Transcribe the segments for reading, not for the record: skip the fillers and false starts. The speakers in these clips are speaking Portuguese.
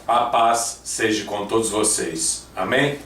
A paz seja com todos vocês. Amém?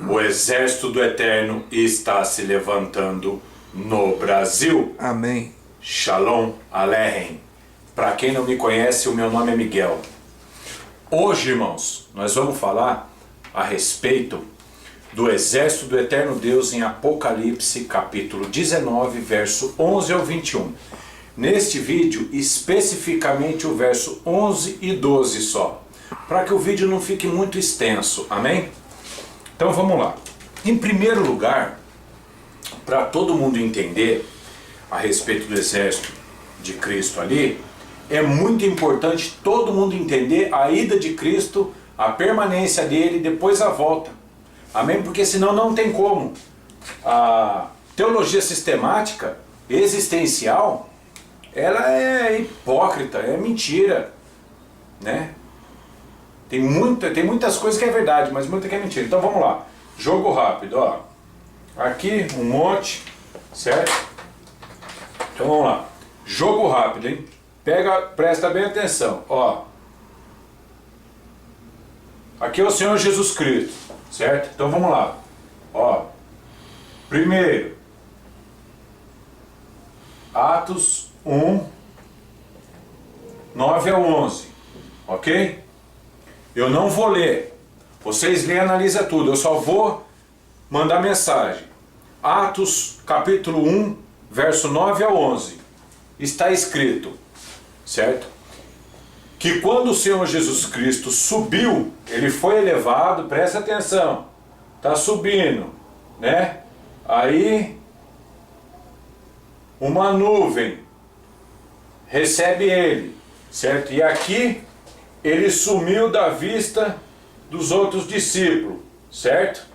O exército do Eterno está se levantando no Brasil. Amém. Shalom Aleichem. Para quem não me conhece, o meu nome é Miguel. Hoje, irmãos, nós vamos falar a respeito do exército do Eterno Deus em Apocalipse, capítulo 19, verso 11 ao 21. Neste vídeo, especificamente o verso 11 e 12 só, para que o vídeo não fique muito extenso, amém? Então vamos lá. Em primeiro lugar, para todo mundo entender a respeito do exército de Cristo ali, é muito importante todo mundo entender a ida de Cristo, a permanência dele, depois a volta. Amém? Porque senão não tem como. A teologia sistemática, existencial, ela é hipócrita, é mentira, né? Tem muitas coisas que é verdade, mas muita que é mentira. Então vamos lá. Jogo rápido, ó. Aqui um monte, certo? Então vamos lá. Jogo rápido, hein? Presta bem atenção, ó. Aqui é o Senhor Jesus Cristo, certo? Então vamos lá. Ó. Primeiro, Atos 1, 9 a 11, ok? Eu não vou ler, vocês lêem e analisam tudo, eu só vou mandar mensagem. Atos capítulo 1, verso 9 a 11, está escrito, certo? Que quando o Senhor Jesus Cristo subiu, ele foi elevado, presta atenção, está subindo, né? Aí uma nuvem recebe ele, certo? E aqui ele sumiu da vista dos outros discípulos, certo?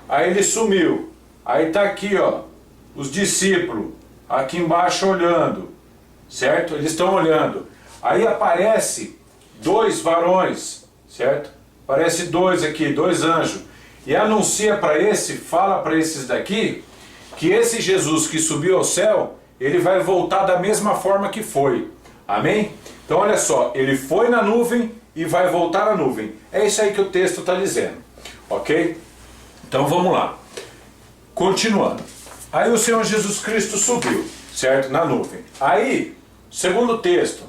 Aí ele sumiu. Aí está aqui, ó, os discípulos aqui embaixo olhando, certo? Eles estão olhando. Aí aparece dois varões, certo? Aparece dois aqui, dois anjos. E anuncia para fala para esses daqui, que esse Jesus que subiu ao céu, ele vai voltar da mesma forma que foi. Amém? Então olha só, ele foi na nuvem e vai voltar na nuvem. É isso aí que o texto está dizendo. Ok? Então vamos lá. Continuando. Aí o Senhor Jesus Cristo subiu, certo? Na nuvem. Aí, segundo texto,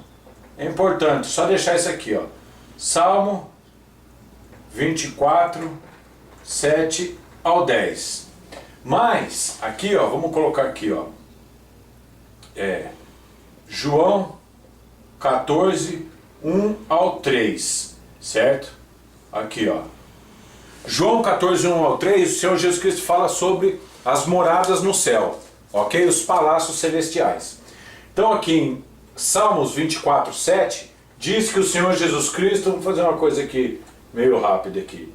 é importante, só deixar isso aqui, ó. Salmo 24, 7 ao 10. Mas, aqui, ó, vamos colocar aqui, ó. João 14, 1 ao 3, certo? Aqui, ó. João 14, 1 ao 3, o Senhor Jesus Cristo fala sobre as moradas no céu, ok? Os palácios celestiais. Então aqui em Salmos 24, 7, diz que o Senhor Jesus Cristo, vamos fazer uma coisa aqui, meio rápida aqui,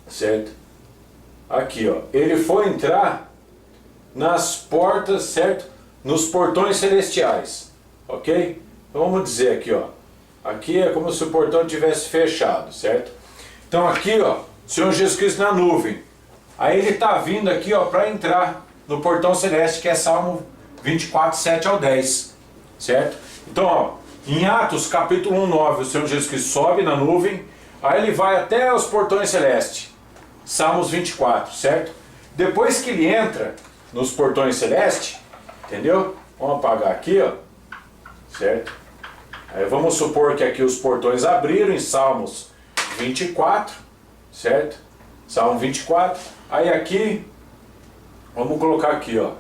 certo? Aqui, ó, ele foi entrar nas portas, certo? Nos portões celestiais, ok? Então vamos dizer aqui, ó, aqui é como se o portão tivesse fechado, certo? Então aqui, ó, o Senhor Jesus Cristo na nuvem, aí ele está vindo aqui, ó, para entrar no portão celeste, que é Salmo 24, 7 ao 10, certo? Então, ó, em Atos capítulo 1, 9, o Senhor Jesus Cristo sobe na nuvem, aí ele vai até os portões celestes, Salmos 24, certo? Depois que ele entra nos portões celestes, entendeu? Vamos apagar aqui, ó, certo? Aí vamos supor que aqui os portões abriram em Salmos 24, certo? Salmo 24. Aí aqui, vamos colocar aqui, ó,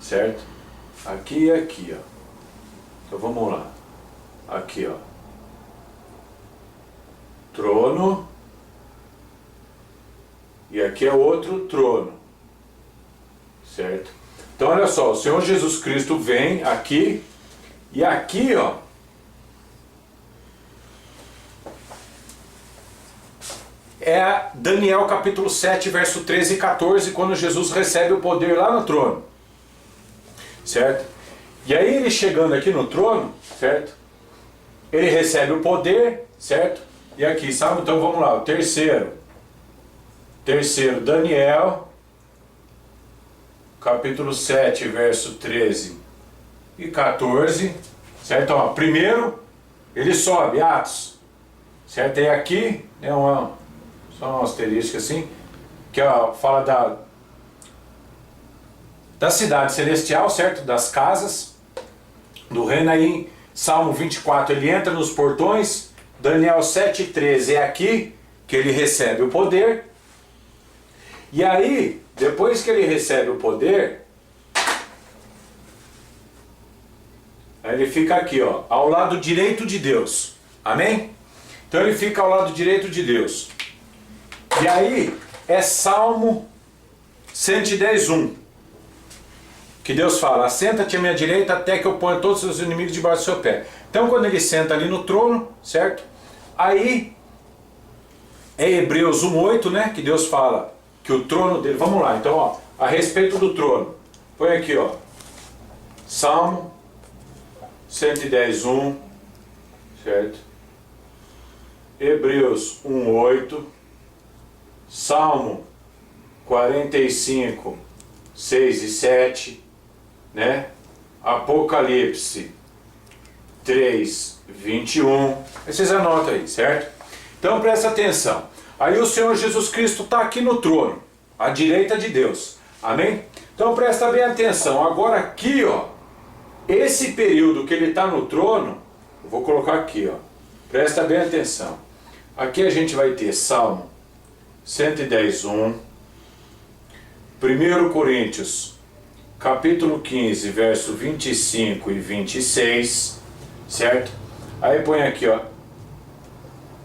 certo? Aqui e aqui, ó. Então vamos lá. Aqui, ó. Trono. E aqui é outro trono, certo? Então olha só, o Senhor Jesus Cristo vem aqui, e aqui, ó, é Daniel capítulo 7, verso 13 e 14, quando Jesus recebe o poder lá no trono, certo? E aí ele chegando aqui no trono, certo? Ele recebe o poder, certo? E aqui, sabe? Então vamos lá, o terceiro, Daniel capítulo 7, verso 13 e 14, certo? Ó, primeiro, ele sobe, Atos, certo? E aqui é só um asterisco assim, que fala da cidade celestial, certo? Das casas do reino. Aí, Salmo 24, ele entra nos portões. Daniel 7,13 é aqui que ele recebe o poder. E aí, depois que ele recebe o poder, aí ele fica aqui, ó, ao lado direito de Deus. Amém? Então ele fica ao lado direito de Deus. E aí é Salmo 110:1, que Deus fala: assenta-te à minha direita até que eu ponha todos os seus inimigos debaixo do seu pé. Então quando ele senta ali no trono, certo? Aí é Hebreus 1:8, né? Que Deus fala que o trono dele... Vamos lá, então, ó, a respeito do trono. Põe aqui, ó, Salmo 110:1, certo? Hebreus 1:8, Salmo 45, 6 e 7, né? Apocalipse 3, 21. Vocês anotam aí, certo? Então presta atenção. Aí o Senhor Jesus Cristo está aqui no trono, à direita de Deus. Amém? Então presta bem atenção. Agora aqui, ó, esse período que ele está no trono, eu vou colocar aqui, ó. Presta bem atenção. Aqui a gente vai ter Salmo 110:1, 1 Coríntios, capítulo 15, verso 25 e 26, certo? Aí põe aqui, ó,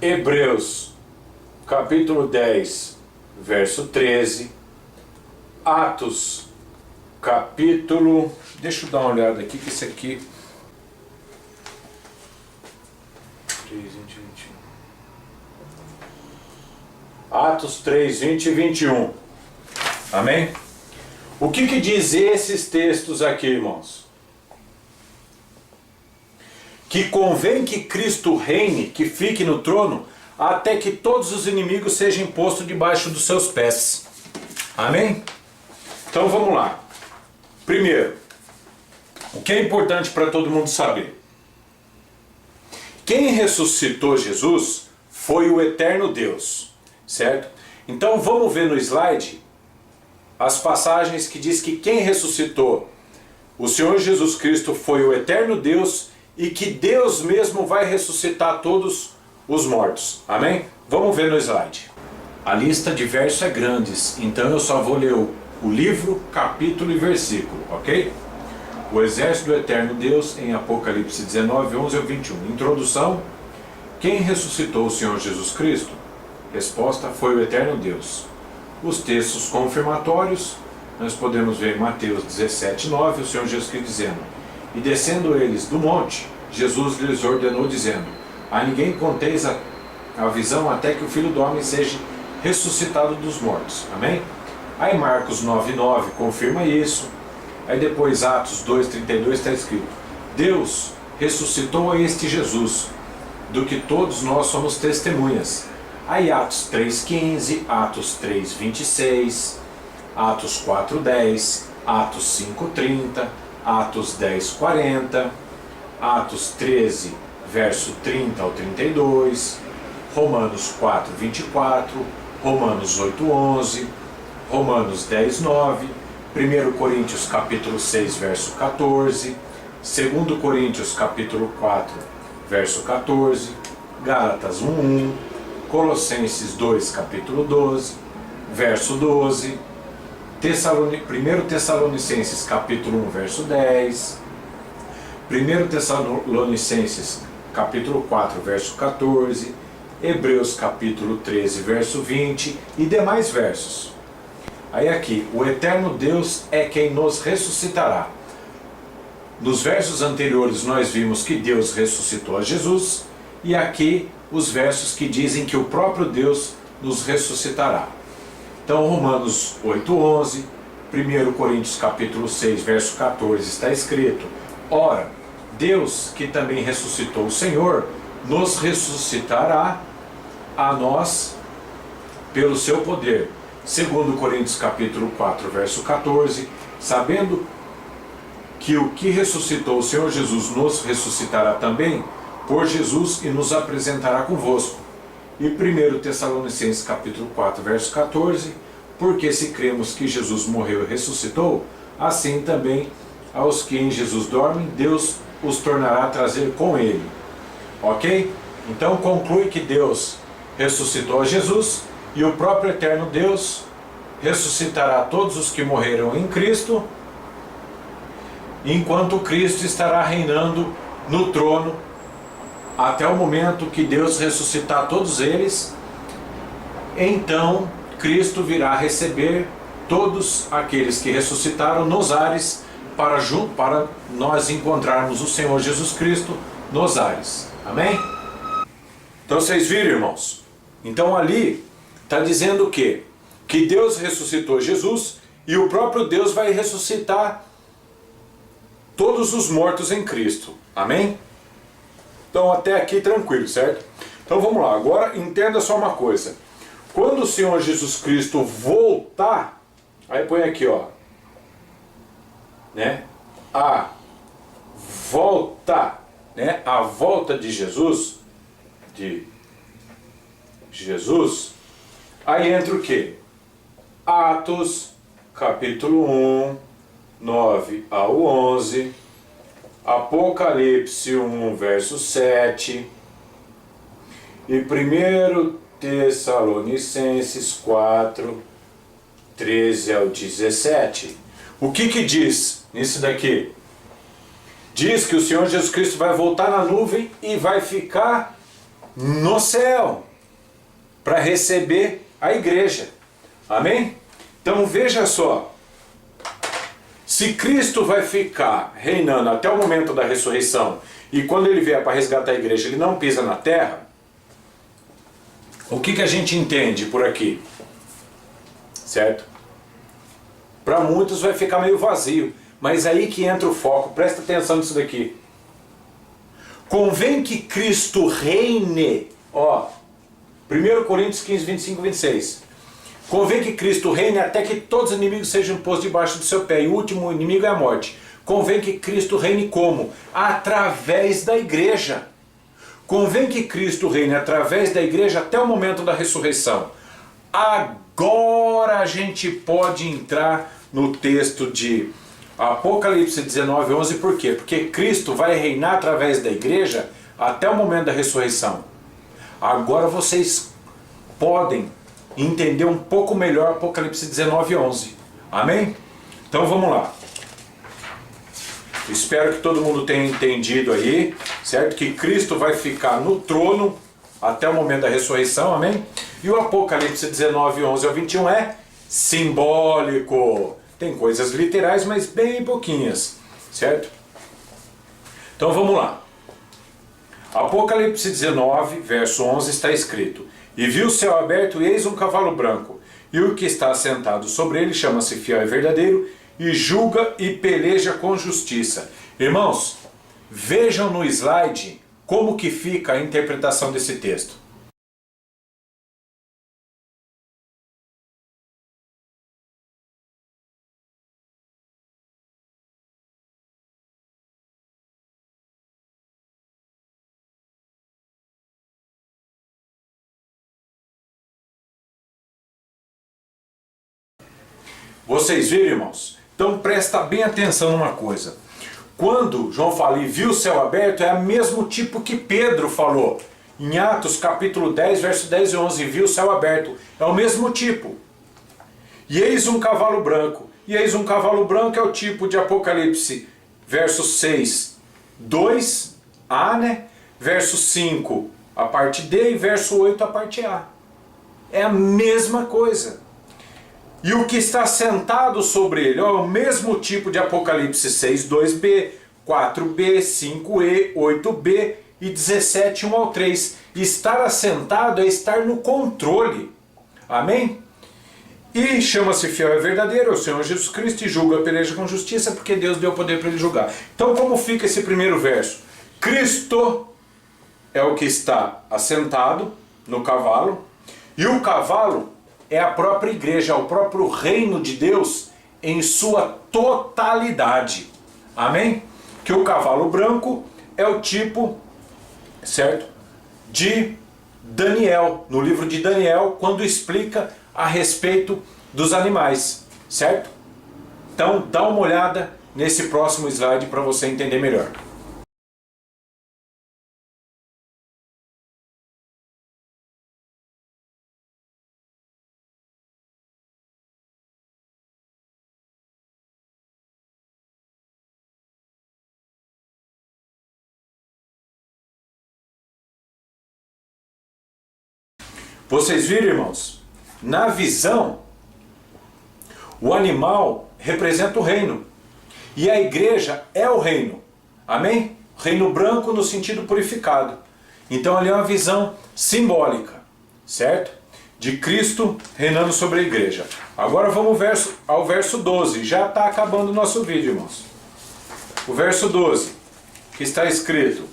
Hebreus, capítulo 10, verso 13, Atos, capítulo... Deixa eu dar uma olhada aqui, que esse aqui... 3, 20, 21. Atos 3, 20 e 21. Amém? O que diz esses textos aqui, irmãos? Que convém que Cristo reine, que fique no trono, até que todos os inimigos sejam postos debaixo dos seus pés. Amém? Então vamos lá. Primeiro, o que é importante para todo mundo saber? Quem ressuscitou Jesus foi o eterno Deus, certo? Então vamos ver no slide as passagens que diz que quem ressuscitou o Senhor Jesus Cristo foi o eterno Deus e que Deus mesmo vai ressuscitar todos os mortos. Amém? Vamos ver no slide. A lista de versos é grande, então eu só vou ler o livro, capítulo e versículo, ok? O exército do eterno Deus em Apocalipse 19, 11 ao 21. Introdução. Quem ressuscitou o Senhor Jesus Cristo? Resposta: foi o eterno Deus. Os textos confirmatórios, nós podemos ver em Mateus 17, 9, o Senhor Jesus Cristo dizendo: e descendo eles do monte, Jesus lhes ordenou dizendo: a ninguém conteis a visão até que o Filho do Homem seja ressuscitado dos mortos. Amém? Aí Marcos 9, 9 confirma isso. Aí depois Atos 2, 32 está escrito: Deus ressuscitou a este Jesus, do que todos nós somos testemunhas. Aí Atos 3,15, Atos 3,26, Atos 4,10, Atos 5,30, Atos 10,40, Atos 13, verso 30 ao 32, Romanos 4,24, Romanos 8,11, Romanos 10,9, 1 Coríntios capítulo 6, verso 14, 2 Coríntios capítulo 4, verso 14, Gálatas 1:1, Colossenses 2, capítulo 12, verso 12, 1 Tessalonicenses capítulo 1, verso 10, 1 Tessalonicenses capítulo 4, verso 14, Hebreus capítulo 13, verso 20 e demais versos. Aí aqui, o eterno Deus é quem nos ressuscitará. Nos versos anteriores nós vimos que Deus ressuscitou a Jesus, e aqui os versos que dizem que o próprio Deus nos ressuscitará. Então Romanos 8:11, 1 Coríntios capítulo 6, verso 14 está escrito: ora, Deus que também ressuscitou o Senhor, nos ressuscitará a nós pelo seu poder. 2 Coríntios capítulo 4, verso 14, sabendo que o que ressuscitou o Senhor Jesus nos ressuscitará também por Jesus e nos apresentará convosco. E 1 Tessalonicenses capítulo 4, verso 14, porque se cremos que Jesus morreu e ressuscitou, assim também aos que em Jesus dormem, Deus os tornará a trazer com ele. Ok? Então conclui que Deus ressuscitou a Jesus e o próprio eterno Deus ressuscitará todos os que morreram em Cristo, enquanto Cristo estará reinando no trono até o momento que Deus ressuscitar todos eles. Então Cristo virá receber todos aqueles que ressuscitaram nos ares para nós encontrarmos o Senhor Jesus Cristo nos ares. Amém? Então vocês viram, irmãos? Então ali está dizendo o quê? Que Deus ressuscitou Jesus e o próprio Deus vai ressuscitar todos os mortos em Cristo. Amém? Então até aqui tranquilo, certo? Então vamos lá, agora entenda só uma coisa. Quando o Senhor Jesus Cristo voltar, aí põe aqui, ó, né? A volta, né? A volta de Jesus, aí entra o quê? Atos, capítulo 1, 9 ao 11, Apocalipse 1, verso 7, e 1 Tessalonicenses 4, 13 ao 17. O que diz nisso daqui? Diz que o Senhor Jesus Cristo vai voltar na nuvem e vai ficar no céu para receber a igreja. Amém? Então veja só. Se Cristo vai ficar reinando até o momento da ressurreição e quando ele vier para resgatar a igreja ele não pisa na terra, o que a gente entende por aqui? Certo? Para muitos vai ficar meio vazio, mas aí que entra o foco, presta atenção nisso daqui. Convém que Cristo reine, ó, 1 Coríntios 15, 25 e 26. Convém que Cristo reine até que todos os inimigos sejam postos debaixo do seu pé, e o último inimigo é a morte. Convém que Cristo reine como? Através da igreja. Convém que Cristo reine através da igreja até o momento da ressurreição. Agora a gente pode entrar no texto de Apocalipse 19, 11, por quê? Porque Cristo vai reinar através da igreja até o momento da ressurreição. Agora vocês podem entender um pouco melhor Apocalipse 19, 11. Amém? Então vamos lá. Espero que todo mundo tenha entendido aí, certo? Que Cristo vai ficar no trono até o momento da ressurreição, amém? E o Apocalipse 19, 11 ao 21 é simbólico. Tem coisas literais, mas bem pouquinhas, certo? Então vamos lá. Apocalipse 19, verso 11 está escrito: E viu o céu aberto e eis um cavalo branco, e o que está assentado sobre ele chama-se Fiel e Verdadeiro, e julga e peleja com justiça. Irmãos, vejam no slide como que fica a interpretação desse texto. Vocês viram, irmãos? Então presta bem atenção numa coisa. Quando João fala e viu o céu aberto, é o mesmo tipo que Pedro falou. Em Atos capítulo 10, verso 10 e 11, viu o céu aberto. É o mesmo tipo. E eis um cavalo branco. E eis um cavalo branco é o tipo de Apocalipse, verso 6, 2a, né? Verso 5, a parte D, e verso 8, a parte A. É a mesma coisa. E o que está sentado sobre ele é o mesmo tipo de Apocalipse 6, 2b, 4b, 5e, 8b e 17, 1 ao 3. Estar assentado é estar no controle. Amém? E chama-se Fiel e Verdadeiro, é o Senhor Jesus Cristo, e julga a peleja com justiça, porque Deus deu poder para ele julgar. Então como fica esse primeiro verso? Cristo é o que está assentado no cavalo, e o cavalo é a própria igreja, é o próprio reino de Deus em sua totalidade. Amém? Que o cavalo branco é o tipo, certo, de Daniel, no livro de Daniel, quando explica a respeito dos animais, certo? Então dá uma olhada nesse próximo slide para você entender melhor. Vocês viram, irmãos? Na visão, o animal representa o reino. E a igreja é o reino. Amém? Reino branco no sentido purificado. Então ali é uma visão simbólica, certo? De Cristo reinando sobre a igreja. Agora vamos ao verso 12. Já está acabando o nosso vídeo, irmãos. O verso 12, que está escrito: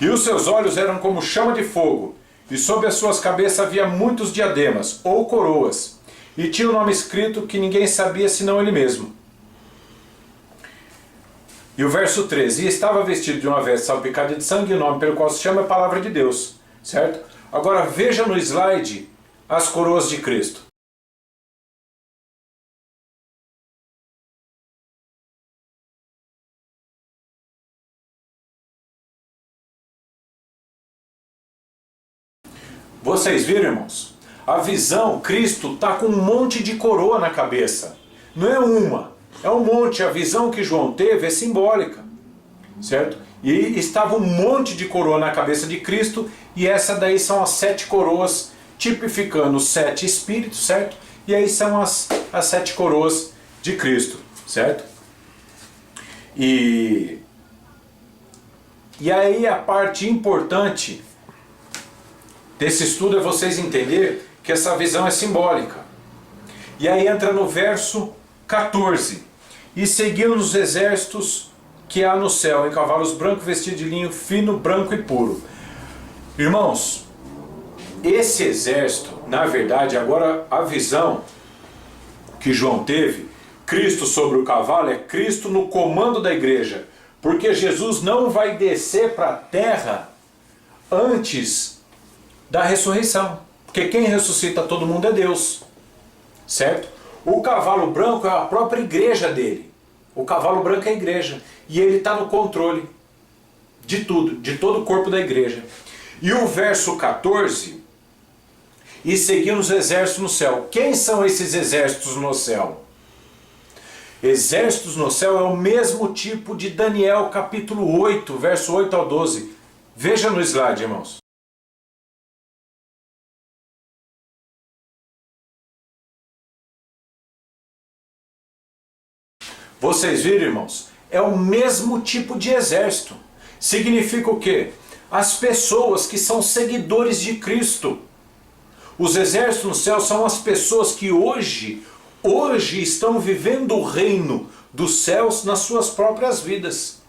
E os seus olhos eram como chama de fogo, e sobre as suas cabeças havia muitos diademas, ou coroas, e tinha um nome escrito que ninguém sabia senão ele mesmo. E o verso 13, e estava vestido de uma veste salpicada de sangue, e o nome pelo qual se chama é a Palavra de Deus, certo? Agora veja no slide as coroas de Cristo. Vocês viram, irmãos? A visão, Cristo está com um monte de coroa na cabeça. Não é uma, é um monte. A visão que João teve é simbólica, certo? E estava um monte de coroa na cabeça de Cristo, e essa daí são as 7 coroas, tipificando os 7 espíritos, certo? E aí são as 7 coroas de Cristo, certo? E aí a parte importante desse estudo é vocês entenderem que essa visão é simbólica. E aí entra no verso 14. E seguiam os exércitos que há no céu, em cavalos brancos vestidos de linho fino, branco e puro. Irmãos, esse exército, na verdade, agora a visão que João teve, Cristo sobre o cavalo, é Cristo no comando da igreja. Porque Jesus não vai descer para a terra antes da ressurreição, porque quem ressuscita todo mundo é Deus, certo? O cavalo branco é a própria igreja dele. O cavalo branco é a igreja, e ele está no controle de tudo, de todo o corpo da igreja. E o verso 14, e seguindo os exércitos no céu. Quem são esses exércitos no céu? Exércitos no céu é o mesmo tipo de Daniel capítulo 8, verso 8 ao 12. Veja no slide, irmãos. Vocês viram, irmãos? É o mesmo tipo de exército. Significa o quê? As pessoas que são seguidores de Cristo. Os exércitos no céu são as pessoas que hoje estão vivendo o reino dos céus nas suas próprias vidas.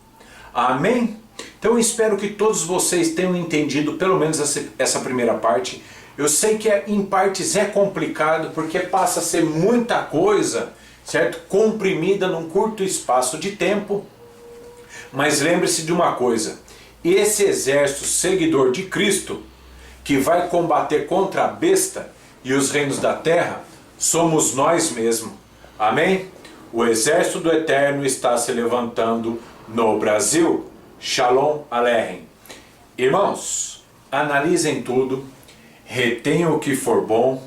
Amém? Então eu espero que todos vocês tenham entendido pelo menos essa primeira parte. Eu sei que em partes é complicado, porque passa a ser muita coisa, certo? Comprimida num curto espaço de tempo. Mas lembre-se de uma coisa: esse exército seguidor de Cristo, que vai combater contra a besta e os reinos da terra, somos nós mesmos. Amém? O exército do Eterno está se levantando no Brasil. Shalom Aleichem. Irmãos, analisem tudo, retenham o que for bom.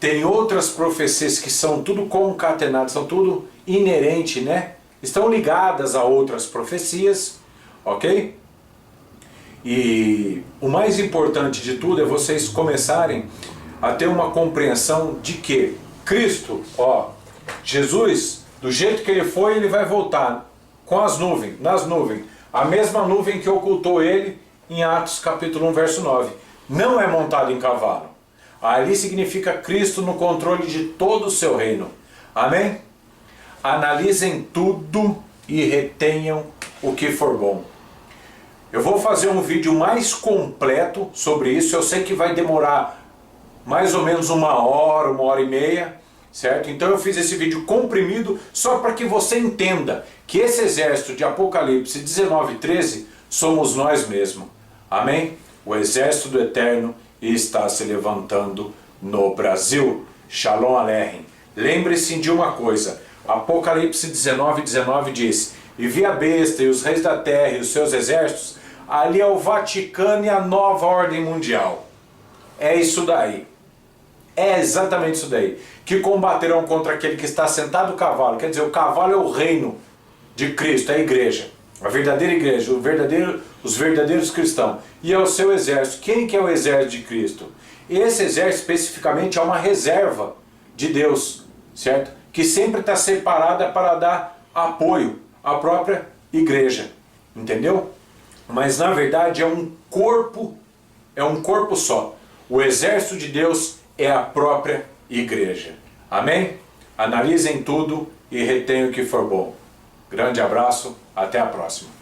Tem outras profecias que são tudo concatenadas, são tudo inerente, né? Estão ligadas a outras profecias, ok? E o mais importante de tudo é vocês começarem a ter uma compreensão de que Cristo, Jesus, do jeito que ele foi, ele vai voltar com as nuvens, nas nuvens. A mesma nuvem que ocultou ele em Atos capítulo 1, verso 9. Não é montado em cavalo. Ali significa Cristo no controle de todo o seu reino. Amém? Analisem tudo e retenham o que for bom. Eu vou fazer um vídeo mais completo sobre isso. Eu sei que vai demorar mais ou menos 1 hora e meia, certo? Então eu fiz esse vídeo comprimido só para que você entenda que esse exército de Apocalipse 19 e 13 somos nós mesmos. Amém? o exército do Eterno está se levantando no Brasil. Shalom Aleichem. Lembre-se de uma coisa, Apocalipse 19:19 diz: e vi a besta e os reis da terra e os seus exércitos, ali é o Vaticano e a nova ordem mundial. É isso daí. É exatamente isso daí. Que combaterão contra aquele que está sentado no cavalo. Quer dizer, o cavalo é o reino de Cristo, é a igreja. A verdadeira igreja, os verdadeiros cristãos. E é o seu exército. Quem que é o exército de Cristo? Esse exército especificamente é uma reserva de Deus, certo? Que sempre está separada para dar apoio à própria igreja. Entendeu? Mas na verdade é um corpo só. O exército de Deus é a própria igreja. Amém? Analisem tudo e retenham o que for bom. Grande abraço, até a próxima.